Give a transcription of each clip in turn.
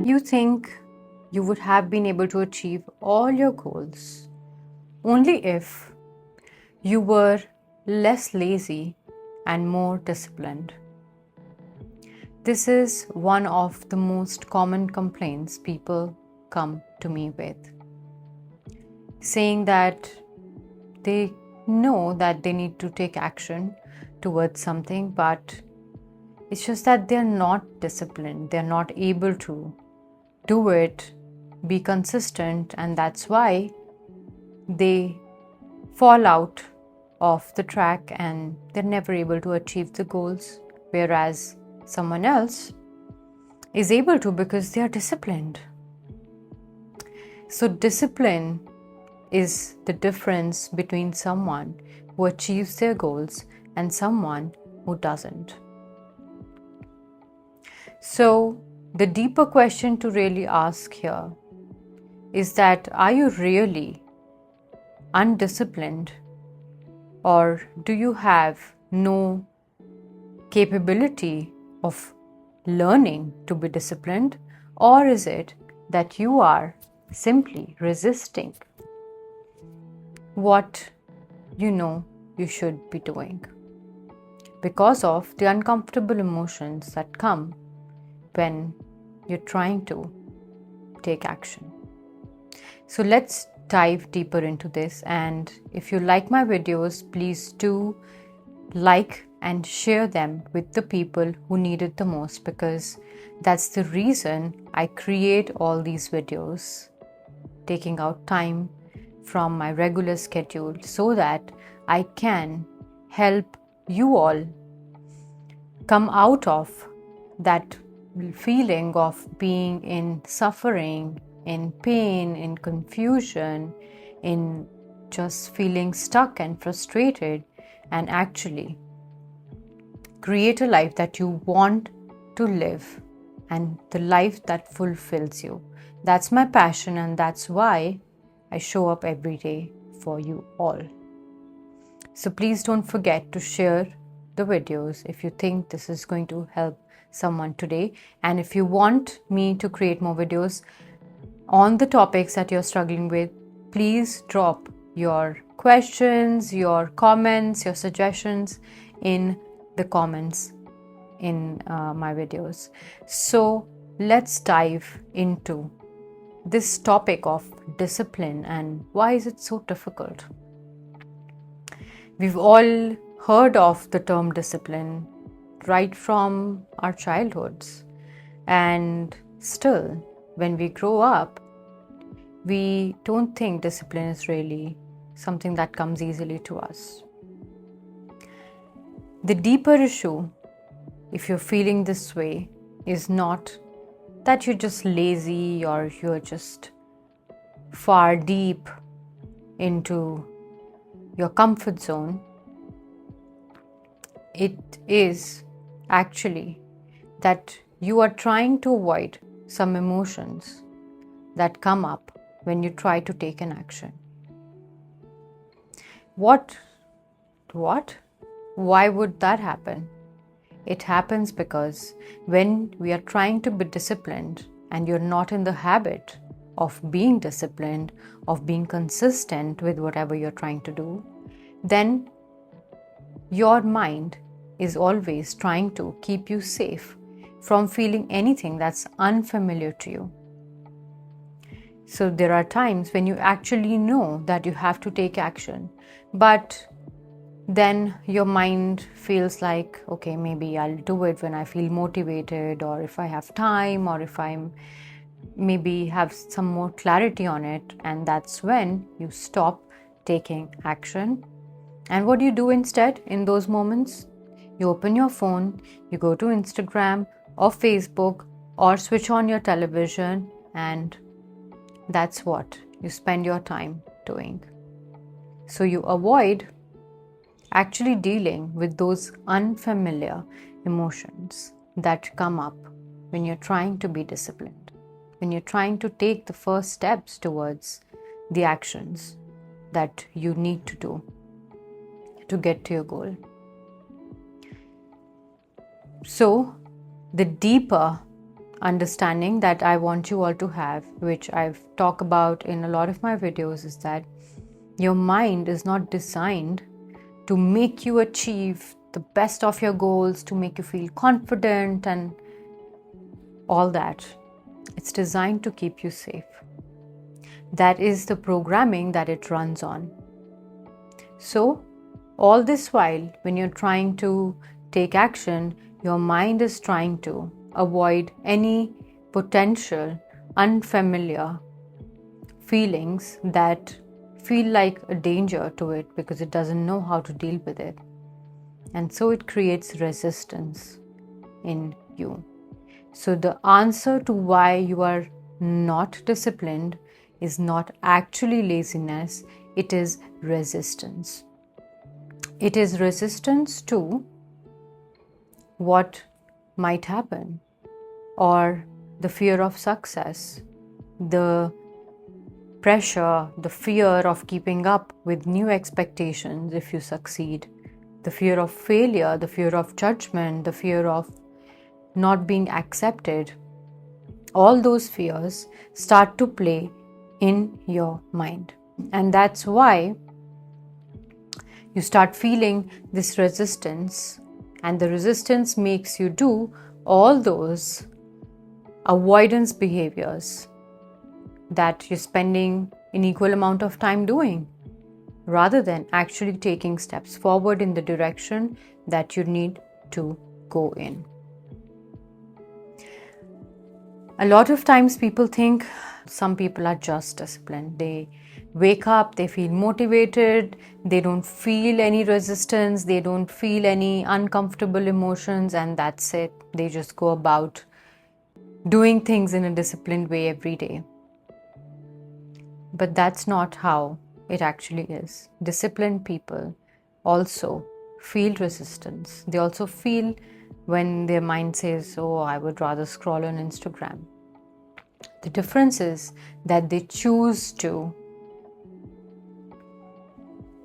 You think you would have been able to achieve all your goals only if you were less lazy and more disciplined. This is one of the most common complaints people come to me with, saying that they know that they need to take action towards something, but it's just that they're not disciplined, they're not able to do it, be consistent, and that's why they fall out of the track and they're never able to achieve the goals, whereas someone else is able to because they are disciplined. So discipline is the difference between someone who achieves their goals and someone who doesn't. So the deeper question to really ask here is that, are you really undisciplined, or do you have no capability of learning to be disciplined, or is it that you are simply resisting what you know you should be doing because of the uncomfortable emotions that come when you're trying to take action? So let's dive deeper into this, and if you like my videos, please do like and share them with the people who need it the most, because that's the reason I create all these videos, taking out time from my regular schedule so that I can help you all come out of that feeling of being in suffering, in pain, in confusion, in just feeling stuck and frustrated, and actually create a life that you want to live and the life that fulfills you. That's my passion, and that's why I show up every day for you all. So please don't forget to share the videos if you think this is going to help someone today. And if you want me to create more videos on the topics that you're struggling with, please drop your questions, your comments, your suggestions in the comments in my videos. So let's dive into this topic of discipline and why is it so difficult. We've all heard of the term discipline right from our childhoods, and still when we grow up, we don't think discipline is really something that comes easily to us. The deeper issue, if you're feeling this way, is not that you're just lazy or you're just far deep into your comfort zone. It is actually that you are trying to avoid some emotions that come up when you try to take an action. What? Why would that happen? It happens because when we are trying to be disciplined and you're not in the habit of being disciplined, of being consistent with whatever you're trying to do, then your mind is always trying to keep you safe from feeling anything that's unfamiliar to you. So there are times when you actually know that you have to take action, but then your mind feels like, okay, maybe I'll do it when I feel motivated, or if I have time, or if I'm maybe have some more clarity on it, and that's when you stop taking action. And what do you do instead in those moments? You open your phone, you go to Instagram or Facebook or switch on your television, and that's what you spend your time doing. So you avoid actually dealing with those unfamiliar emotions that come up when you're trying to be disciplined, when you're trying to take the first steps towards the actions that you need to do to get to your goal. So the deeper understanding that I want you all to have, which I've talked about in a lot of my videos, is that your mind is not designed to make you achieve the best of your goals, to make you feel confident and all that. It's designed to keep you safe. That is the programming that it runs on. So, all this while, when you're trying to take action, your mind is trying to avoid any potential unfamiliar feelings that feel like a danger to it because it doesn't know how to deal with it. And so it creates resistance in you. So the answer to why you are not disciplined is not actually laziness, it is resistance. It is resistance to what might happen, or the fear of success, the pressure, the fear of keeping up with new expectations if you succeed, the fear of failure, the fear of judgment, the fear of not being accepted. All those fears start to play in your mind. And that's why you start feeling this resistance, and the resistance makes you do all those avoidance behaviors that you're spending an equal amount of time doing, rather than actually taking steps forward in the direction that you need to go in. A lot of times people think some people are just disciplined. They wake up, they feel motivated, they don't feel any resistance, they don't feel any uncomfortable emotions, and that's it. They just go about doing things in a disciplined way every day. But that's not how it actually is. Disciplined people also feel resistance. They also feel when their mind says, oh, I would rather scroll on Instagram. The difference is that they choose to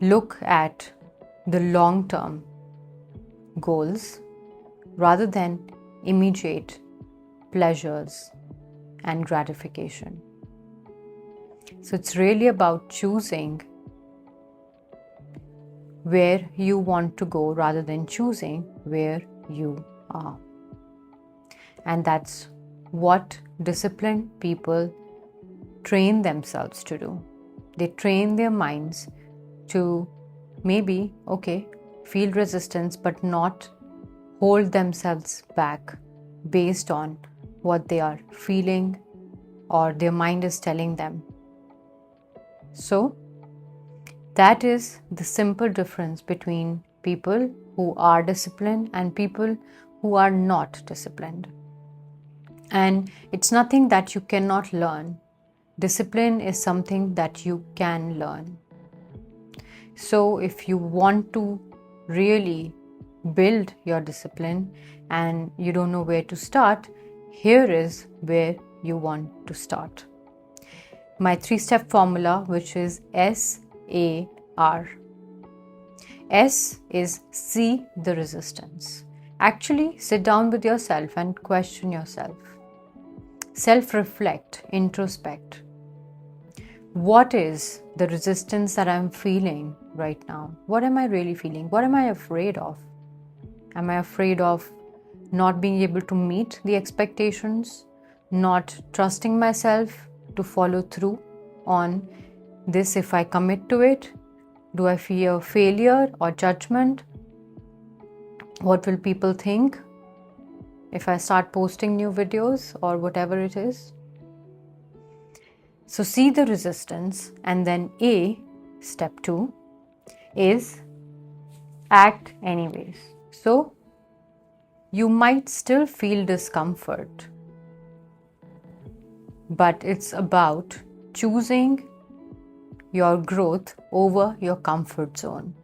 look at the long-term goals rather than immediate pleasures and gratification. So it's really about choosing where you want to go rather than choosing where you are. And that's what disciplined people train themselves to do. They train their minds to maybe, feel resistance, but not hold themselves back based on what they are feeling or their mind is telling them. So, that is the simple difference between people who are disciplined and people who are not disciplined. And it's nothing that you cannot learn. Discipline is something that you can learn. So if you want to really build your discipline and you don't know where to start, here is where you want to start. My 3-step formula, which is SAR. S is see the resistance. Actually, sit down with yourself and question yourself. Self-reflect, introspect. What is the resistance that I'm feeling right now? What am I really feeling? What am I afraid of? Am I afraid of not being able to meet the expectations? Not trusting myself to follow through on this if I commit to it? Do I fear failure or judgment? What will people think if I start posting new videos or whatever it is? So see the resistance, and then step 2 is act anyways. So you might still feel discomfort, but it's about choosing your growth over your comfort zone.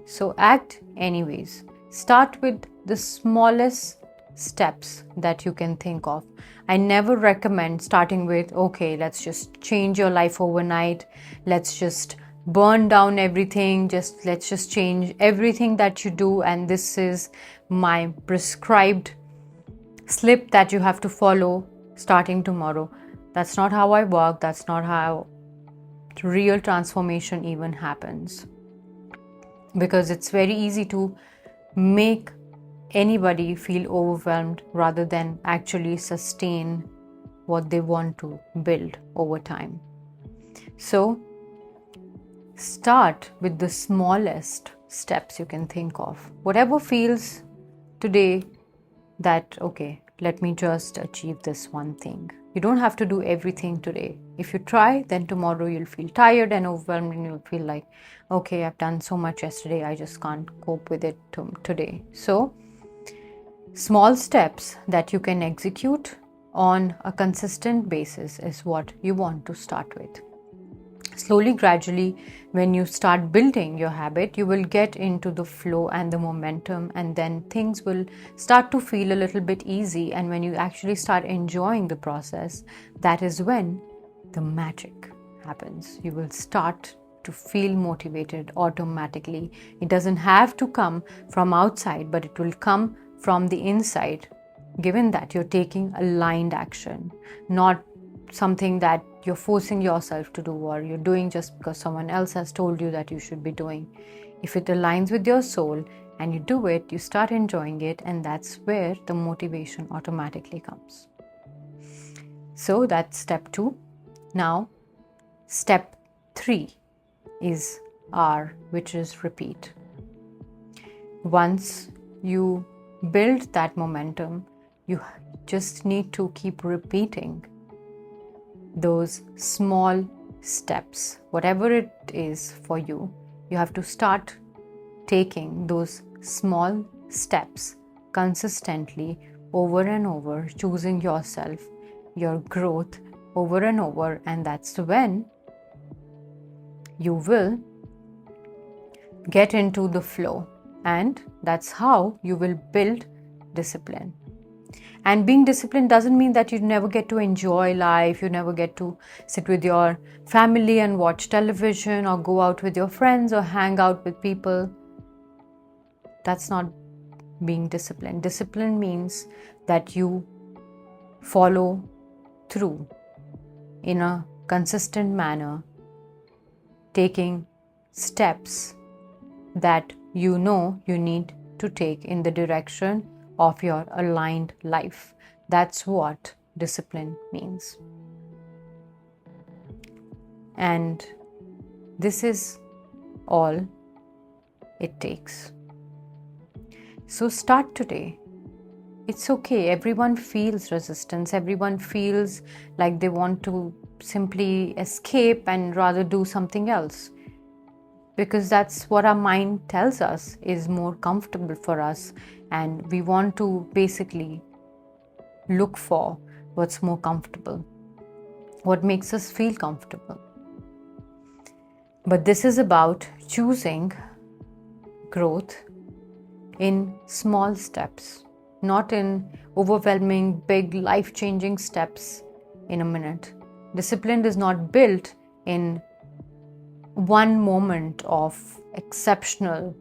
So act anyways. Start with the smallest steps that you can think of. I never recommend starting with, let's just change your life overnight. Let's just burn down everything. Let's just change everything that you do. And this is my prescribed slip that you have to follow starting tomorrow. That's not how I work. That's not how real transformation even happens. Because it's very easy to make anybody feel overwhelmed rather than actually sustain what they want to build over time. So start with the smallest steps you can think of. Whatever feels today that, okay, let me just achieve this one thing. You don't have to do everything today. If you try, then tomorrow you'll feel tired and overwhelmed and you'll feel like, okay, I've done so much yesterday, I just can't cope with it today. So, small steps that you can execute on a consistent basis is what you want to start with. Slowly, gradually, when you start building your habit, you will get into the flow and the momentum, and then things will start to feel a little bit easy. And when you actually start enjoying the process, that is when the magic happens. You will start to feel motivated automatically. It doesn't have to come from outside, but it will come from the inside, given that you're taking aligned action, not something that you're forcing yourself to do or you're doing just because someone else has told you that you should be doing. If it aligns with your soul and you do it, you start enjoying it, and that's where the motivation automatically comes. So that's step 2. Now, step 3 is R, which is repeat. Once you build that momentum, you just need to keep repeating those small steps. Whatever it is for you, you have to start taking those small steps consistently over and over, choosing yourself, your growth over and over, and that's when you will get into the flow, and that's how you will build discipline. And being disciplined doesn't mean that you never get to enjoy life, you never get to sit with your family and watch television or go out with your friends or hang out with people. That's not being disciplined. Discipline means that you follow through in a consistent manner, taking steps that you know you need to take in the direction of your aligned life. That's what discipline means. And this is all it takes. So start today. It's okay. Everyone feels resistance. Everyone feels like they want to simply escape and rather do something else, because that's what our mind tells us is more comfortable for us, and we want to basically look for what's more comfortable, what makes us feel comfortable. But this is about choosing growth in small steps, not in overwhelming, big, life-changing steps in a minute. Discipline is not built in one moment of exceptional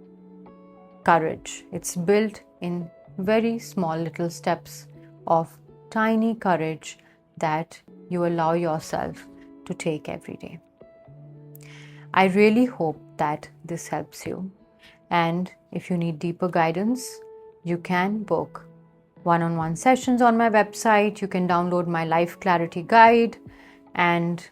courage. It's built in very small little steps of tiny courage that you allow yourself to take every day. I really hope that this helps you. And if you need deeper guidance, you can book one-on-one sessions on my website. You can download my Life Clarity Guide, and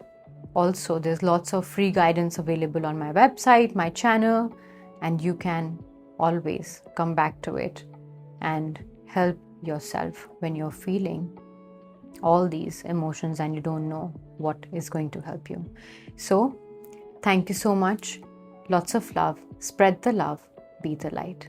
also there's lots of free guidance available on my website, my channel, and you can always come back to it and help yourself when you're feeling all these emotions and you don't know what is going to help you. So, thank you so much. Lots of love. Spread the love. Be the light.